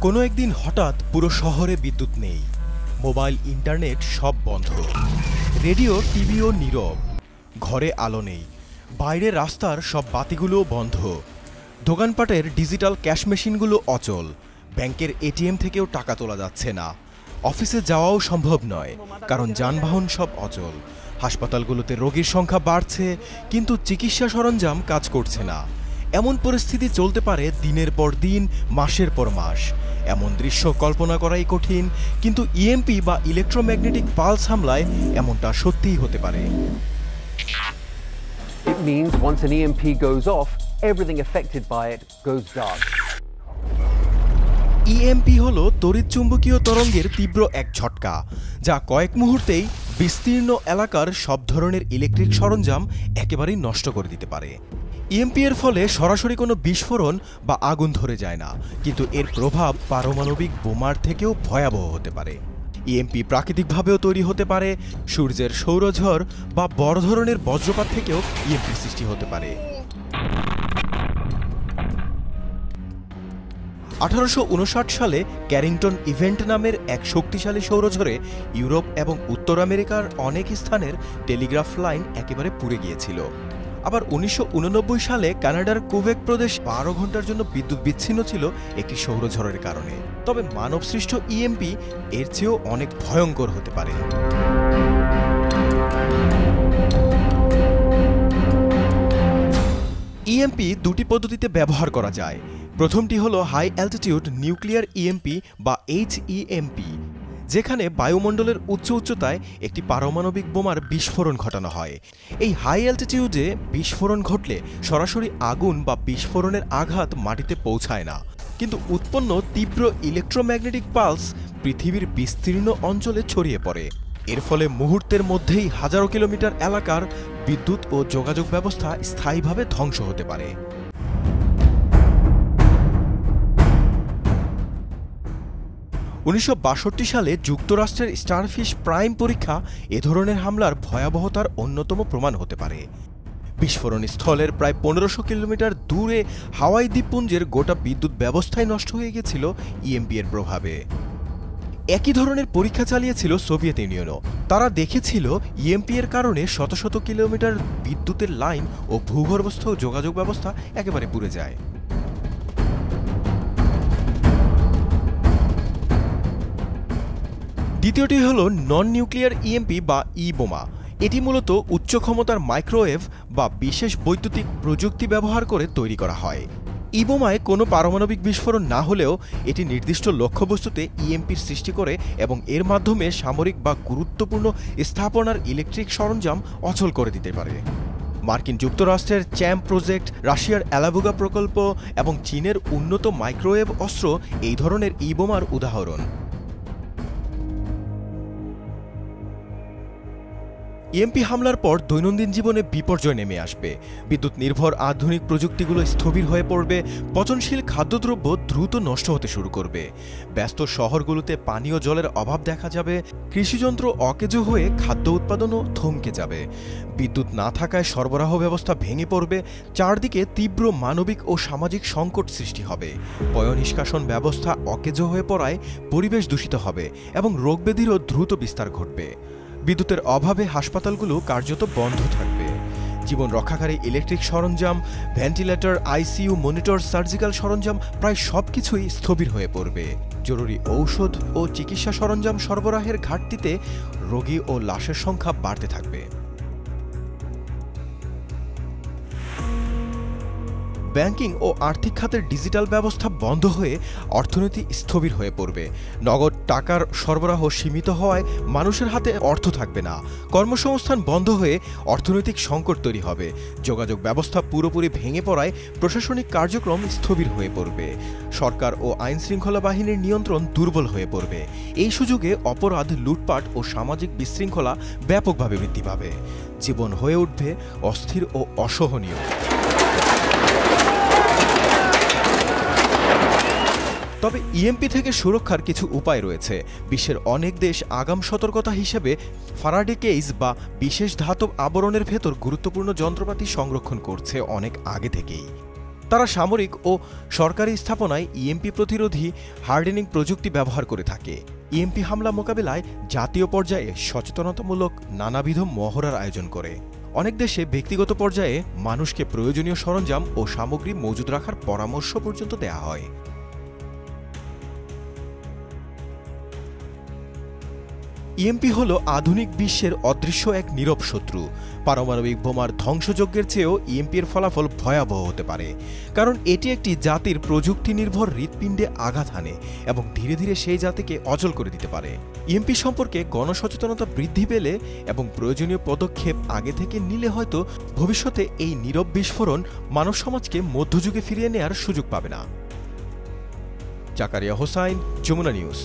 কোনো একদিন হঠাৎ পুরো শহরে বিদ্যুৎ নেই, মোবাইল ইন্টারনেট সব বন্ধ, রেডিও টিভিও নীরব, ঘরে আলো নেই, বাইরের রাস্তার সব বাতিগুলোও বন্ধ, দোকানপাটের ডিজিটাল ক্যাশ মেশিনগুলো অচল, ব্যাংকের এটিএম থেকেও টাকা তোলা যাচ্ছে না, অফিসে যাওয়াও সম্ভব নয় কারণ যানবাহন সব অচল, হাসপাতালগুলোতে রোগীর সংখ্যা বাড়ছে কিন্তু চিকিৎসা সরঞ্জাম কাজ করছে না। এমন পরিস্থিতি চলতে পারে দিনের পর দিন, মাসের পর মাস। এমন দৃশ্য কল্পনা করাই কঠিন, কিন্তু ইএমপি বা ইলেকট্রোম্যাগনেটিক পালস হামলায় এমনটা সত্যিই হতে পারে। It means once an EMP goes off, everything affected by it goes dark. EMP হলো তড়িৎচুম্বকীয় তরঙ্গের তীব্র এক ঝটকা, যা কয়েক মুহূর্তেই বিস্তীর্ণ এলাকার সব ধরনের ইলেকট্রিক সরঞ্জাম একেবারেই নষ্ট করে দিতে পারে। ইএমপি এর ফলে সরাসরি কোনো বিস্ফোরণ বা আগুন ধরে যায় না, কিন্তু এর প্রভাব পারমাণবিক বোমার থেকেও ভয়াবহ হতে পারে। ইএমপি প্রাকৃতিকভাবেও তৈরি হতে পারে, সূর্যের সৌরঝড় বা বড় ধরনের বজ্রপাত থেকেও ইএমপি সৃষ্টি হতে পারে। 1859 সালে ক্যারিংটন ইভেন্ট নামের এক শক্তিশালী সৌরঝড়ে ইউরোপ এবং উত্তর আমেরিকার অনেক স্থানের টেলিগ্রাফ লাইন একেবারে পুড়ে গিয়েছিল। আবার 1989 সালে কানাডার কুবেক প্রদেশ 12 ঘন্টার জন্য বিদ্যুৎ বিচ্ছিন্ন ছিল একটি সৌরঝড়ের কারণে। তবে মানবসৃষ্ট ইএমপি এর চেয়েও অনেক ভয়ঙ্কর হতে পারে। ইএমপি দুটি পদ্ধতিতে ব্যবহার করা যায়। প্রথমটি হলো হাই অ্যালটিটিউড নিউক্লিয়ার ইএমপি বা এইচইএমপি, যেখানে বায়ুমণ্ডলের উচ্চতায় একটি পারমাণবিক বোমার বিস্ফোরণ ঘটানো হয়। এই হাই অ্যালটিটিউডে বিস্ফোরণ ঘটলে সরাসরি আগুন বা বিস্ফোরণের আঘাত মাটিতে পৌঁছায় না, কিন্তু উৎপন্ন তীব্র ইলেকট্রোম্যাগনেটিক পালস পৃথিবীর বিস্তীর্ণ অঞ্চলে ছড়িয়ে পড়ে। এর ফলে মুহূর্তের মধ্যেই হাজারো কিলোমিটার এলাকার বিদ্যুৎ ও যোগাযোগ ব্যবস্থা স্থায়ীভাবে ধ্বংস হতে পারে। উনিশশো সালে যুক্তরাষ্ট্রের স্টারফিশ প্রাইম পরীক্ষা এ ধরনের হামলার ভয়াবহতার অন্যতম প্রমাণ হতে পারে। বিস্ফোরণ স্থলের প্রায় 1500 কিলোমিটার দূরে হাওয়াই দ্বীপপুঞ্জের গোটা বিদ্যুৎ ব্যবস্থাই নষ্ট হয়ে গেছিল ইএমপি এর প্রভাবে। একই ধরনের পরীক্ষা চালিয়েছিল সোভিয়েত ইউনিয়নও। তারা দেখেছিল ইএমপি এর কারণে শত শত কিলোমিটার বিদ্যুতের লাইন ও ভূগর্ভস্থ যোগাযোগ ব্যবস্থা একেবারে পুড়ে যায়। দ্বিতীয়টি হল নন নিউক্লিয়ার ইএমপি বা ই বোমা। এটি মূলত উচ্চ ক্ষমতার মাইক্রোওয়েভ বা বিশেষ বৈদ্যুতিক প্রযুক্তি ব্যবহার করে তৈরি করা হয়। ই বোমায় কোনো পারমাণবিক বিস্ফোরণ না হলেও এটি নির্দিষ্ট লক্ষ্যবস্তুতে ইএমপির সৃষ্টি করে এবং এর মাধ্যমে সামরিক বা গুরুত্বপূর্ণ স্থাপনার ইলেকট্রিক সরঞ্জাম অচল করে দিতে পারে। মার্কিন যুক্তরাষ্ট্রের চ্যাম্প প্রজেক্ট, রাশিয়ার অ্যালাবুগা প্রকল্প এবং চীনের উন্নত মাইক্রোওয়েভ অস্ত্র এই ধরনের ই বোমার উদাহরণ। ইএমপি হামলার পর দৈনন্দিন জীবনে বিপর্যয় নেমে আসবে। বিদ্যুৎ নির্ভর আধুনিক প্রযুক্তিগুলো স্থবির হয়ে পড়বে, পচনশীল খাদ্যদ্রব্য দ্রুত নষ্ট হতে শুরু করবে, ব্যস্ত শহরগুলোতে পানীয় জলের অভাব দেখা যাবে, কৃষিযন্ত্র অকেজো হয়ে খাদ্য উৎপাদনও থমকে যাবে, বিদ্যুৎ না থাকায় সরবরাহ ব্যবস্থা ভেঙে পড়বে, চারদিকে তীব্র মানবিক ও সামাজিক সংকট সৃষ্টি হবে, পয়ঃনিষ্কাশন ব্যবস্থা অকেজো হয়ে পড়ায় পরিবেশ দূষিত হবে এবং রোগব্যাধিরও দ্রুত বিস্তার ঘটবে। বিদ্যুতের অভাবে হাসপাতালগুলো কার্যত বন্ধ থাকবে। জীবন রক্ষাকারী ইলেকট্রিক সরঞ্জাম, ভেন্টিলেটর, আইসিইউ, মনিটর, সার্জিক্যাল সরঞ্জাম প্রায় সবকিছুই স্থবির হয়ে পড়বে। জরুরি ঔষধ ও চিকিৎসা সরঞ্জাম সরবরাহের ঘাটতিতে রোগী ও লাশের সংখ্যা বাড়তে থাকবে। ব্যাংকিং ও আর্থিক খাতের ডিজিটাল ব্যবস্থা বন্ধ হয়ে অর্থনীতি স্থবির হয়ে পড়বে। নগদ টাকার সরবরাহ সীমিত হওয়ায় মানুষের হাতে অর্থ থাকবে না। কর্মসংস্থান বন্ধ হয়ে অর্থনৈতিক সংকট তৈরি হবে। যোগাযোগ ব্যবস্থা পুরোপুরি ভেঙে পড়ায় প্রশাসনিক কার্যক্রম স্থবির হয়ে পড়বে। সরকার ও আইন শৃঙ্খলা বাহিনীর নিয়ন্ত্রণ দুর্বল হয়ে পড়বে। এই সুযোগে অপরাধ, লুটপাট ও সামাজিক বিশৃঙ্খলা ব্যাপকভাবে বৃদ্ধি পাবে। জীবন হয়ে উঠবে অস্থির ও অসহনীয়। তবে ইএমপি থেকে সুরক্ষার কিছু উপায় রয়েছে। বিশ্বের অনেক দেশ আগাম সতর্কতা হিসেবে ফারাডে কেজ বা বিশেষ ধাতব আবরণের ভেতর গুরুত্বপূর্ণ যন্ত্রপাতি সংরক্ষণ করছে অনেক আগে থেকেই। তারা সামরিক ও সরকারি স্থাপনায় ইএমপি প্রতিরোধী হার্ডেনিং প্রযুক্তি ব্যবহার করে থাকে। ইএমপি হামলা মোকাবেলায় জাতীয় পর্যায়ে সচেতনতামূলক নানাবিধ মহড়ার আয়োজন করে। অনেক দেশে ব্যক্তিগত পর্যায়ে মানুষকে প্রয়োজনীয় সরঞ্জাম ও সামগ্রী মজুদ রাখার পরামর্শ পর্যন্ত দেয়া হয়। ইএমপি হল আধুনিক বিশ্বের অদৃশ্য এক নীরব শত্রু। পারমাণবিক বোমার ধ্বংসযজ্ঞের চেয়েও ইএমপির ফলাফল ভয়াবহ হতে পারে, কারণ এটি একটি জাতির প্রযুক্তি নির্ভর হৃৎপিণ্ডে আঘাত হানে এবং ধীরে ধীরে সেই জাতিকে অচল করে দিতে পারে। ইএমপি সম্পর্কে গণসচেতনতা বৃদ্ধি পেলে এবং প্রয়োজনীয় পদক্ষেপ আগে থেকে নিলে হয়তো ভবিষ্যতে এই নীরব বিস্ফোরণ মানব সমাজকে মধ্যযুগে ফিরিয়ে নেয়ার সুযোগ পাবে না। জাকারিয়া হোসাইন, যমুনা নিউজ।